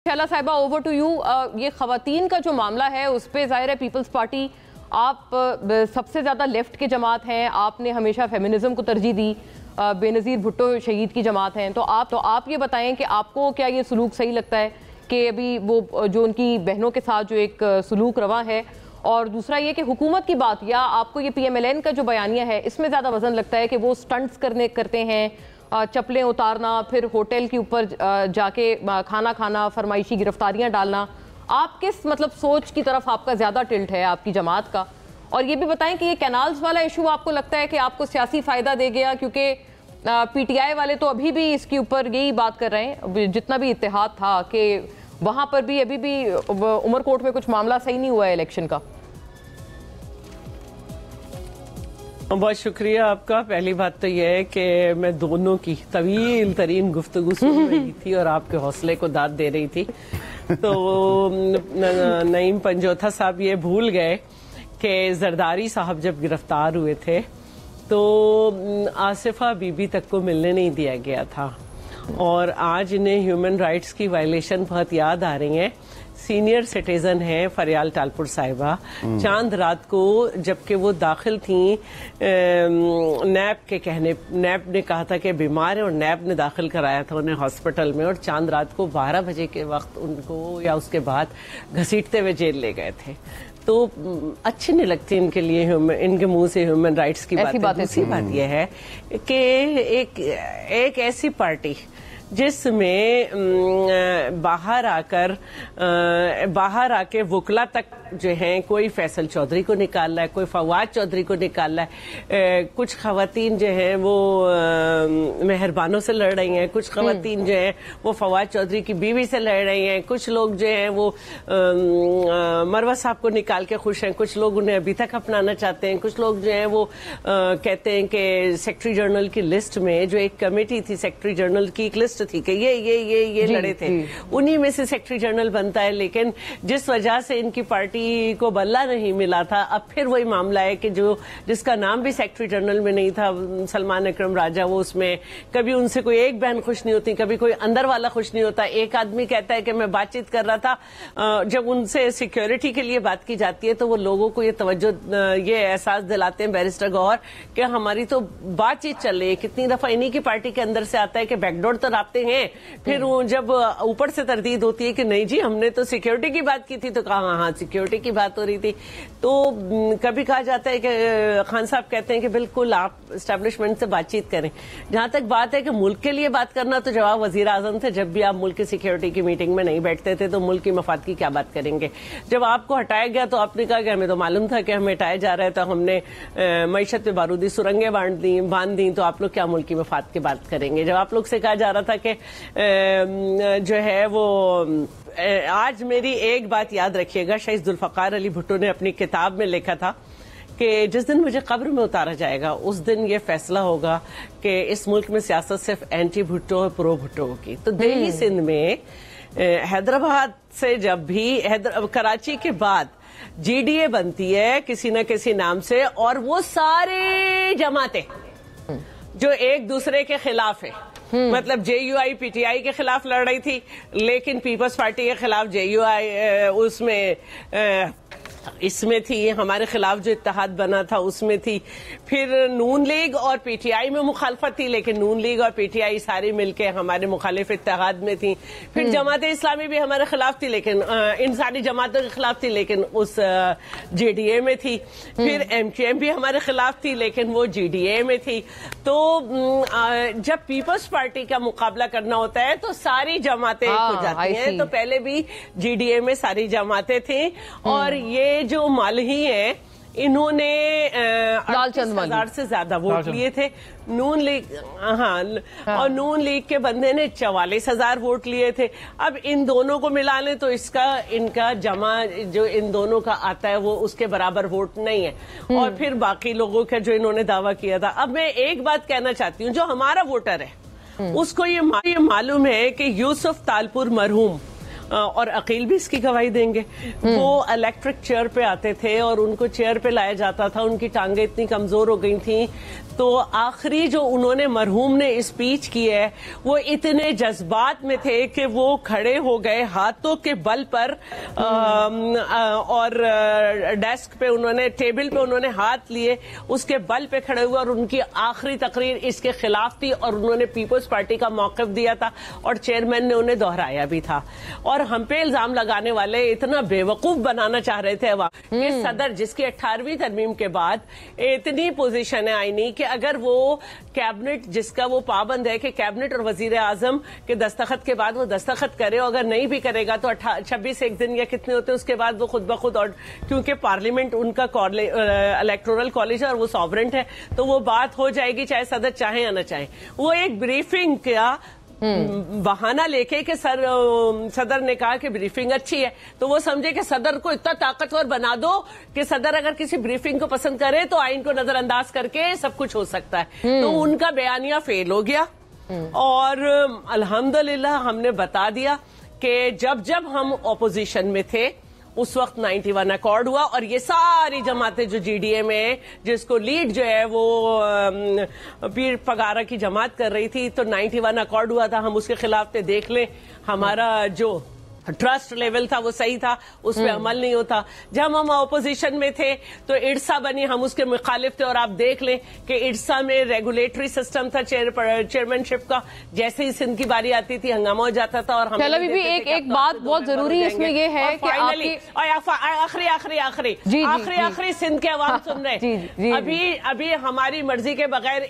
शैला साहिबा, over to you. ये खवातीन का जो मामला है उस पे ज़ाहिर है पीपल्स पार्टी, आप सबसे ज़्यादा लेफ्ट के जमात हैं, आपने हमेशा फेमिनिज्म को तरजीह दी, बेनज़ीर भुट्टो शहीद की जमात हैं, तो आप ये बताएं कि आपको क्या ये सलूक सही लगता है कि अभी वो जो उनकी बहनों के साथ जो एक सलूक रवा है, और दूसरा ये कि हुकूमत की बात या आपको ये PMLN का जो बयानिया है इसमें ज़्यादा वज़न लगता है कि वो स्टंट्स करते हैं, चप्पलें उतारना, फिर होटल के ऊपर जाके खाना खाना, फरमाइशी गिरफ्तारियां डालना, आप किस सोच की तरफ आपका ज़्यादा टिल्ट है आपकी जमात का? और ये भी बताएं कि ये कैनाल्स वाला इशू आपको लगता है कि आपको सियासी फ़ायदा दे गया, क्योंकि PTI वाले तो अभी भी इसके ऊपर यही बात कर रहे हैं, जितना भी इत्तेहाद था कि वहाँ पर भी अभी भी उमरकोट में कुछ मामला सही नहीं हुआ है इलेक्शन का। बहुत शुक्रिया आपका। पहली बात तो यह है कि मैं दोनों की तवील तरीन गुफ्तगू सुन रही थी और आपके हौसले को दाद दे रही थी, तो नईम पंजोथा साहब ये भूल गए कि जरदारी साहब जब गिरफ्तार हुए थे तो आसिफा बीबी तक को मिलने नहीं दिया गया था, और आज इन्हें ह्यूमन राइट्स की वायलेशन बहुत याद आ रही है। सीनियर सिटीजन है फरियाल टालपुर साहिबा, चांद रात को जबकि वो दाखिल थी नैब ने कहा था कि बीमार है और नैब ने दाखिल कराया था उन्हें हॉस्पिटल में, और चांद रात को 12 बजे के वक्त उनको या उसके बाद घसीटते हुए जेल ले गए थे। तो अच्छी नहीं लगती इनके लिए इनके मुंह से ह्यूमन राइट्स की बात। दूसरी बात यह है कि एक ऐसी पार्टी जिसमें बाहर आके वकला तक जो हैं, कोई फैसल चौधरी को निकाल रहा है, कोई फवाद चौधरी को निकाल रहा है, कुछ खवातीन जो हैं वो मेहरबानों से लड़ रही हैं, कुछ खवातीन जो हैं वो फवाद चौधरी की बीवी से लड़ रही हैं, कुछ लोग जो हैं वो मरवा साहब को निकाल के खुश हैं, कुछ लोग उन्हें अभी तक अपनाना चाहते हैं, कुछ लोग जो हैं वो कहते हैं कि सेक्रेटरी जनरल की लिस्ट में जो एक कमेटी थी, सेक्रेटरी जनरल की एक लिस्ट थी कि ये लड़े थे, उन्हीं में से सेक्रेटरी जनरल बनता है। लेकिन जिस वजह से इनकी पार्टी को बल्ला नहीं मिला था, अब फिर वही मामला है कि जिसका नाम भी सेक्रेटरी जनरल में नहीं था, सलमान अकरम राजा, वो उसमें कभी उनसे कोई एक बहन खुश नहीं होती, कभी कोई अंदर वाला खुश नहीं होता। एक आदमी कहता है कि मैं बातचीत कर रहा था, जब उनसे सिक्योरिटी के लिए बात की जाती है तो वो लोगों को ये एहसास दिलाते हैं बैरिस्टर गौहर कि हमारी तो बातचीत चल रही है। कितनी दफा इन्हीं की पार्टी के अंदर से आता है कि बैकडोर तो राब्ते हैं, फिर जब ऊपर से तरदीद होती है कि नहीं जी हमने तो सिक्योरिटी की बात की थी, तो कहा हाँ सिक्योरिटी की बात हो रही थी। तो कभी कहा जाता है कि खान साहब कहते हैं कि बिल्कुल आप एस्टेब्लिशमेंट से बातचीत करें। जहां तक बात है कि मुल्क के लिए बात करना, तो जवाब वजीर आजम थे, जब भी आप मुल्क की सिक्योरिटी की मीटिंग में नहीं बैठते थे तो मुल्क की मफाद की क्या बात करेंगे। जब आपको हटाया गया तो आपने कहा कि हमें तो मालूम था कि हमें हटाया जा रहा है, तो हमने मईशत पे बारूदी सुरंगें बांध दी, तो आप लोग क्या मुल्क की मफाद की बात करेंगे। जब आप लोग से कहा जा रहा था कि जो है वो आज मेरी एक बात याद रखिएगा, शहीद जुल्फकार अली भुट्टो ने अपनी किताब में लिखा था कि जिस दिन मुझे कब्र में उतारा जाएगा उस दिन ये फैसला होगा कि इस मुल्क में सियासत सिर्फ एंटी भुट्टो और प्रो भुट्टो होगी। तो दिल्ली सिंध में हैदराबाद से जब भी कराची के बाद GDA बनती है किसी न किसी नाम से, और वो सारे जमातें जो एक दूसरे के खिलाफ है, मतलब JUI PTI के खिलाफ लड़ रही थी, लेकिन पीपल्स पार्टी के खिलाफ JUI उसमें इसमें थी, हमारे खिलाफ जो इत्तेहाद बना था उसमें थी, फिर नून लीग और PTI में मुखालफत थी, लेकिन नून लीग और PTI सारी मिलके हमारे मुखालिफ इत्तेहाद में थी, फिर जमात इस्लामी भी हमारे खिलाफ थी, लेकिन इन सारी जमातों के खिलाफ थी लेकिन उस JDA में थी, फिर MQM भी हमारे खिलाफ थी लेकिन वो GDA में थी। तो जब पीपल्स पार्टी का मुकाबला करना होता है तो सारी जमातें हो जाती हैं, तो पहले भी GDA में सारी जमातें थी, और ये जो मालही है इन्होंने 38,000 से ज्यादा वोट लिए थे। नून लीग और नून लीग के बंदे ने 44,000 वोट लिए थे। अब इन दोनों को मिला लें तो इनका जमा जो इन दोनों का आता है वो उसके बराबर वोट नहीं है, और फिर बाकी लोगों का जो इन्होंने दावा किया था। अब मैं एक बात कहना चाहती हूँ, जो हमारा वोटर है उसको ये मालूम है कि यूसुफ तालपुर मरहूम और अकील भी इसकी गवाही देंगे, वो इलेक्ट्रिक चेयर पे आते थे और उनको चेयर पे लाया जाता था, उनकी टांगे इतनी कमजोर हो गई थी تو آخری جو انہوں نے مرحوم نے اسپیچ کی ہے وہ اتنے جذبات میں تھے کہ وہ کھڑے ہو گئے ہاتھوں کے بل پر اور ڈیسک پہ انہوں نے ٹیبل پہ انہوں نے ہاتھ لیے اس کے بل پہ کھڑے ہوئے اور ان کی آخری تقریر اس کے خلاف تھی اور انہوں نے پیپلز پارٹی کا موقف دیا تھا اور چیئرمین نے انہیں دہرایا بھی تھا اور ہم پہ الزام لگانے والے اتنا بے وقوف بنانا چاہ رہے تھے کہ صدر جس کی 18ویں ترمیم کے بعد اتنی پوزیشن آئی نہیں کہ اگر وہ کیبنٹ جس کا وہ پابند ہے کہ کیبنٹ اور وزیر اعظم کے دستخط کے بعد وہ دستخط کرے اگر نہیں بھی کرے گا تو 26 ایک دن یا کتنے ہوتے اس کے بعد وہ خود بخود اور کیونکہ پارلیمنٹ ان کا الیکٹورل کالج ہے اور وہ سوورنٹ ہے تو وہ بات ہو جائے گی چاہے صدر چاہیں یا نہ چاہیں. وہ ایک بریفنگ کا بہانہ لے کے کہ صدر نے کہا کہ بریفنگ اچھی ہے تو وہ سمجھے کہ صدر کو اتنا طاقتور بنا دو کہ صدر اگر کسی بریفنگ کو پسند کرے تو آئین کو نظر انداز کر کے سب کچھ ہو سکتا ہے. تو ان کا بیانیہ فیل ہو گیا اور الحمدللہ ہم نے بتا دیا کہ جب ہم اپوزیشن میں تھے اس وقت 91 اکارڈ ہوا اور یہ ساری جماعتیں جو جی ڈی اے میں جس کو لیڈ جو ہے وہ پیر پگارا کی جماعت کر رہی تھی تو 91 اکارڈ ہوا تھا. ہم اس کے خلاف تھے دیکھ لیں ہمارا جو ٹرسٹ لیول تھا وہ صحیح تھا اس پہ عمل نہیں ہوتا. جب ہم اپوزیشن میں تھے تو ارسا بنی ہم اس کے مخالف تھے اور آپ دیکھ لیں کہ ارسا میں ریگولیٹری سسٹم تھا چیئرمین شپ کا جیسے ہی سندھ کی باری آتی تھی ہنگامہ ہو جاتا تھا. اور ہم ایک بات بہت ضروری اس میں یہ ہے کہ آخری سندھ کے عوام سن رہے ابھی ہماری مرضی کے بغیر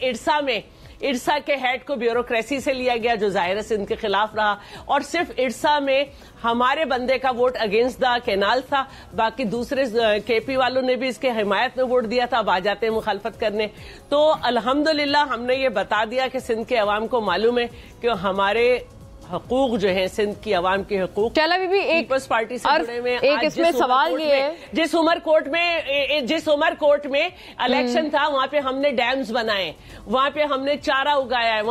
ارسا کے ہیڈ کو بیوروکریسی سے لیا گیا جو ظاہر سندھ کے خلاف رہا اور صرف ارسا میں ہمارے بندے کا ووٹ اگینسٹ دا کینال تھا. باقی دوسرے کے پی والوں نے بھی اس کے حمایت میں ووٹ دیا تھا. اب آ جاتے ہیں مخالفت کرنے. تو الحمدللہ ہم نے یہ بتا دیا کہ سندھ کے عوام کو معلوم ہے کہ ہمارے حقوق جو ہیں سندھ کی عوام کے حقوق پیپلز پارٹی سے جڑے ہوئے ایک اس میں سوال یہ ہے جس عمر کوٹ میں الیکشن تھا وہاں پہ ہم نے ڈیمز بنائے وہاں پہ ہم نے چارہ اگایا ہے